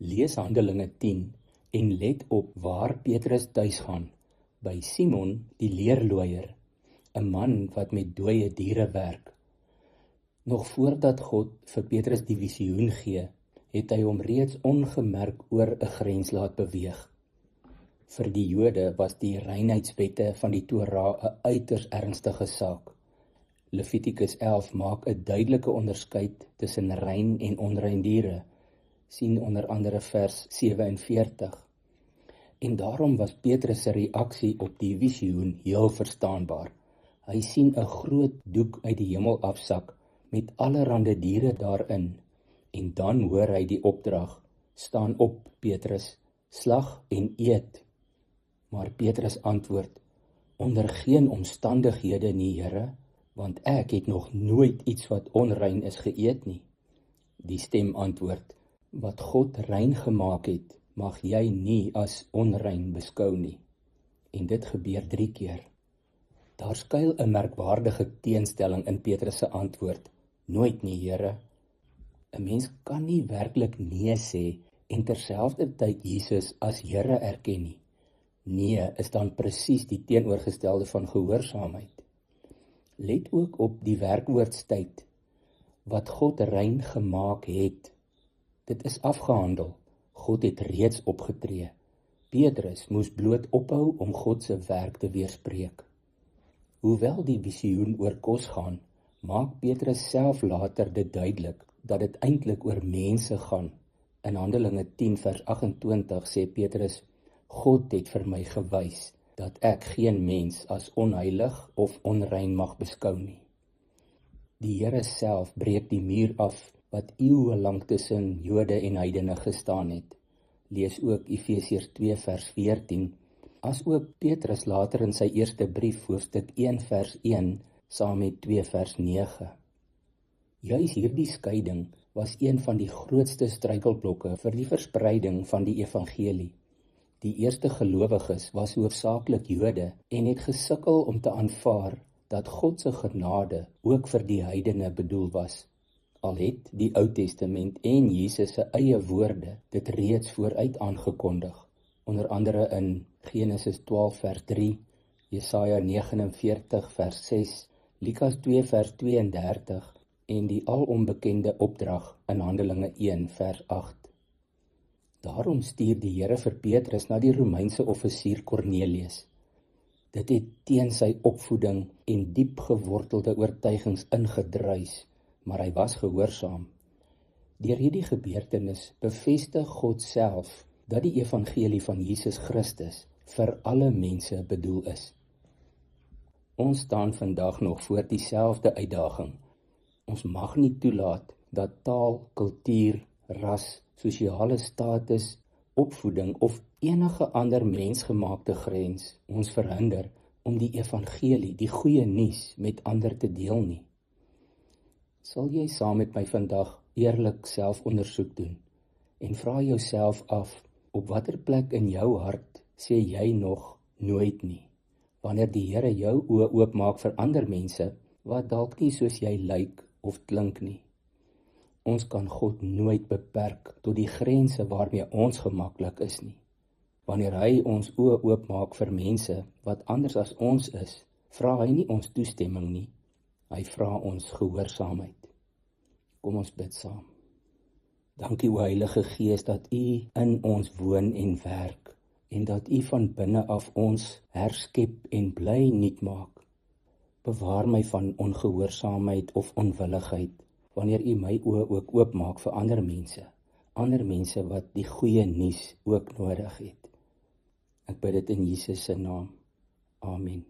Lees Handelinge 10 en let op waar Petrus tuis gaan, by Simon die leerlooier, 'n man wat met dooie diere werk. Nog voordat God vir Petrus die visioen gee, het hy hom reeds ongemerk oor 'n grens laat beweeg. Vir die Jode was die reinheidswette van die Torah 'n uiters ernstige saak. Levitikus 11 maak 'n duidelike onderskeid tussen rein en onrein diere, sien onder andere vers 47. En daarom was Petrus se reaksie op die visioen heel verstaanbaar. Hy sien 'n groot doek uit die hemel afsak met allerhande diere daarin, en dan hoor hy die opdrag: staan op, Petrus, slag en eet. Maar Petrus antwoord: onder geen omstandighede nie, Here, want ek het nog nooit iets wat onrein is geëet nie. Die stem antwoord: wat God rein gemaak het, mag jy nie as onrein beskou nie. En dit gebeur 3 keer. Daar skuil 'n merkwaardige teenstelling in Petrus se antwoord: nooit nie, Here. 'n Mens kan nie werklik nee sê en terselfdertyd Jesus as Here erken nie. Nee is dan presies die teenoorgestelde van gehoorsaamheid. Let ook op die werkwoordstyd. Wat God rein gemaak het. Dit is afgehandel. God het reeds opgetree. Petrus moes bloot ophou om God se werk te weerspreek. Hoewel die visioen oor kos gaan, maak Petrus self later dit duidelik dat dit eintlik oor mense gaan. In Handelinge 10 vers 28 sê Petrus: God het vir my gewys dat ek geen mens as onheilig of onrein mag beskou nie. Die Here self breek die muur af wat eeue lank tussen Jode en heidene gestaan het. Lees ook Efesiërs 2 vers 14, as ook Petrus later in sy eerste brief hoofstuk 1 vers 1 saam met 2 vers 9. Juis hierdie skeiding was een van die grootste struikelblokke vir die verspreiding van die evangelie. Die eerste gelowiges was hoofsaaklik Jode en het gesukkel om te aanvaar dat God se genade ook vir die heidene bedoel was. Al het die Ou Testament en Jesus se eie woorde dit reeds vooruit aangekondig, onder andere in Genesis 12 vers 3, Jesaja 49 vers 6, Lukas 2 vers 32 en die alonbekende opdrag in Handelinge 1 vers 8. Daarom stuur die Here vir Petrus na die Romeinse offisier Cornelius. Dit het teen sy opvoeding en diep gewortelde oortuigings ingedruis, maar hy was gehoorsaam. Deur hierdie gebeurtenis bevestig God self dat die evangelie van Jesus Christus vir alle mense bedoel is. Ons staan vandag nog voor dieselfde uitdaging. Ons mag nie toelaat dat taal, kultuur, ras, sosiale status, opvoeding of enige ander mensgemaakte grens ons verhinder om die evangelie, die goeie nuus, met ander te deel nie. Sal jy saam met my vandag eerlik selfondersoek doen en vra jouself af, op watter plek in jou hart sê jy nog nooit nie, wanneer die Here jou oë oopmaak vir ander mense wat dalk nie soos jy lyk of klink nie. Ons kan God nooit beperk tot die grense waarmee ons gemaklik is nie. Wanneer hy ons oë oopmaak vir mense wat anders as ons is, vra hy nie ons toestemming nie, hy vra ons gehoorsaamheid. Kom ons bid saam. Dankie o Heilige Gees dat U in ons woon en werk, en dat U van binne af ons herskep en bly nuut maak. Bewaar my van ongehoorsaamheid of onwilligheid, wanneer U my oë ook oopmaak vir ander mense wat die goeie nuus ook nodig het. Ek bid dit in Jesus se naam. Amen.